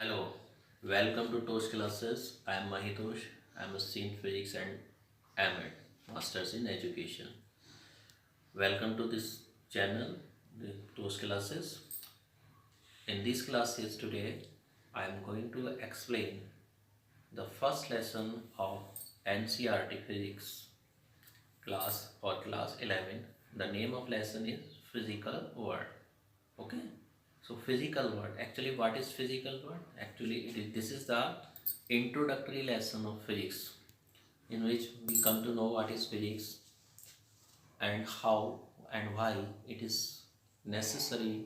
Hello, welcome to Tosh classes. I am M.Tosh. I am a senior physics and M.Ed, Masters in Education. Welcome to this channel, the Tosh classes. In these classes today, I am going to explain the first lesson of NCERT Physics class or class 11. The name of lesson is Physical World. Okay. So physical word, actually what is physical word? Actually this is the introductory lesson of physics, in which we come to know what is physics and how and why it is necessary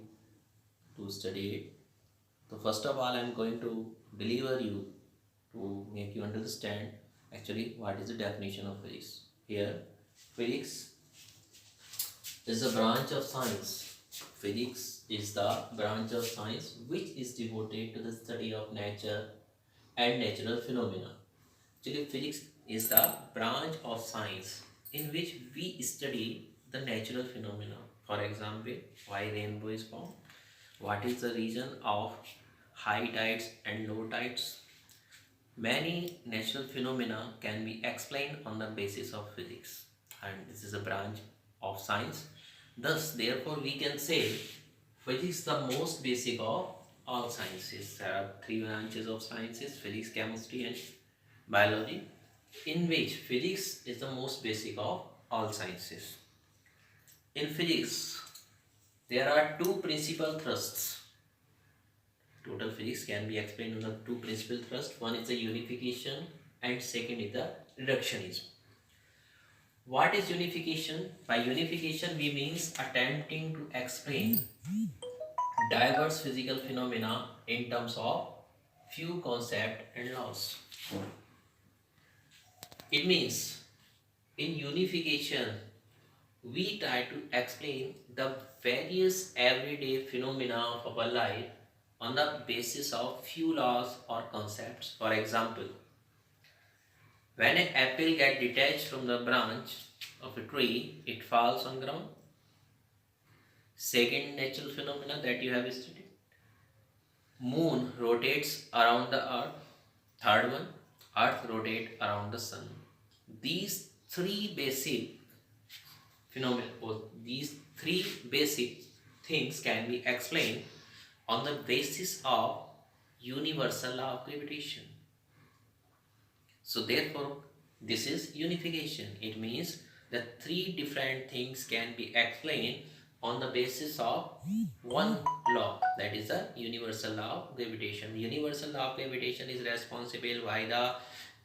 to study it. So first of all I am going to deliver you to make you understand actually what is the definition of physics. Here physics is a branch of science. Physics is the branch of science which is devoted to the study of nature and natural phenomena. Actually, physics is the branch of science in which we study the natural phenomena. For example, why rainbow is formed, what is the reason of high tides and low tides. Many natural phenomena can be explained on the basis of physics, and this is a branch of science. Thus, therefore, we can say physics is the most basic of all sciences. There are three branches of sciences: physics, chemistry, and biology, in which physics is the most basic of all sciences. In physics, there are two principal thrusts. Total physics can be explained on the two principal thrusts. One is the unification and second is the reductionism. What is unification? By unification we means attempting to explain diverse physical phenomena in terms of few concepts and laws. It means in unification we try to explain the various everyday phenomena of our life on the basis of few laws or concepts. For example, when an apple gets detached from the branch of a tree, it falls on ground. Second natural phenomena that you have studied. Moon rotates around the earth. Third one, earth rotates around the sun. These three basic phenomena, or these three basic things can be explained on the basis of universal law of gravitation. So therefore, this is unification. It means that three different things can be explained on the basis of one law, that is the universal law of gravitation. The universal law of gravitation is responsible why the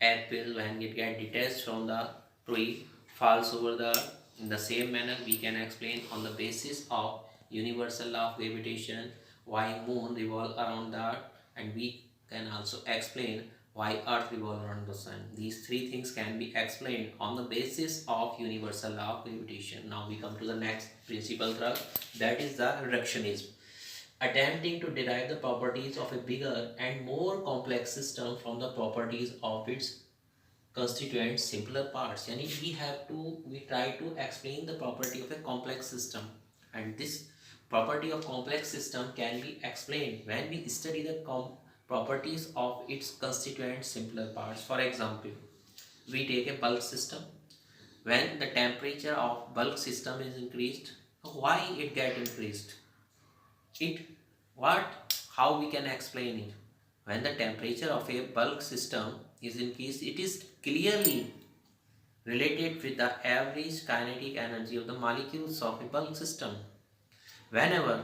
apple, when it gets detached from the tree, falls over the earth. In the same manner we can explain on the basis of universal law of gravitation why moon revolve around the earth, and we can also explain why earth revolves around the sun. These three things can be explained on the basis of universal law of gravitation. Now we come to the next principal thrust, that is the reductionism. Attempting to derive the properties of a bigger and more complex system from the properties of its constituent simpler parts. Yani we try to explain the property of a complex system, and this property of complex system can be explained when we study the properties of its constituent simpler parts. For example, we take a bulk system. When the temperature of bulk system is increased, why it get increased? It what how we can explain it? When the temperature of a bulk system is increased, it is clearly related with the average kinetic energy of the molecules of a bulk system. Whenever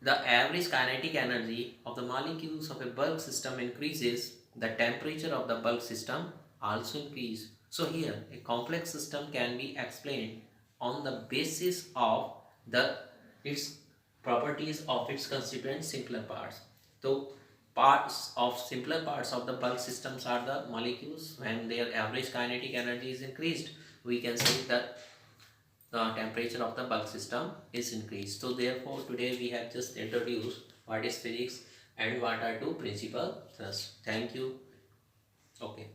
the average kinetic energy of the molecules of a bulk system increases, the temperature of the bulk system also increases. So here a complex system can be explained on the basis of its properties of its constituent simpler parts. So simpler parts of the bulk systems are the molecules. When their average kinetic energy is increased, we can say that the temperature of the bulk system is increased. So therefore today we have just introduced what is physics and what are two principal thrusts. Thank you. Okay.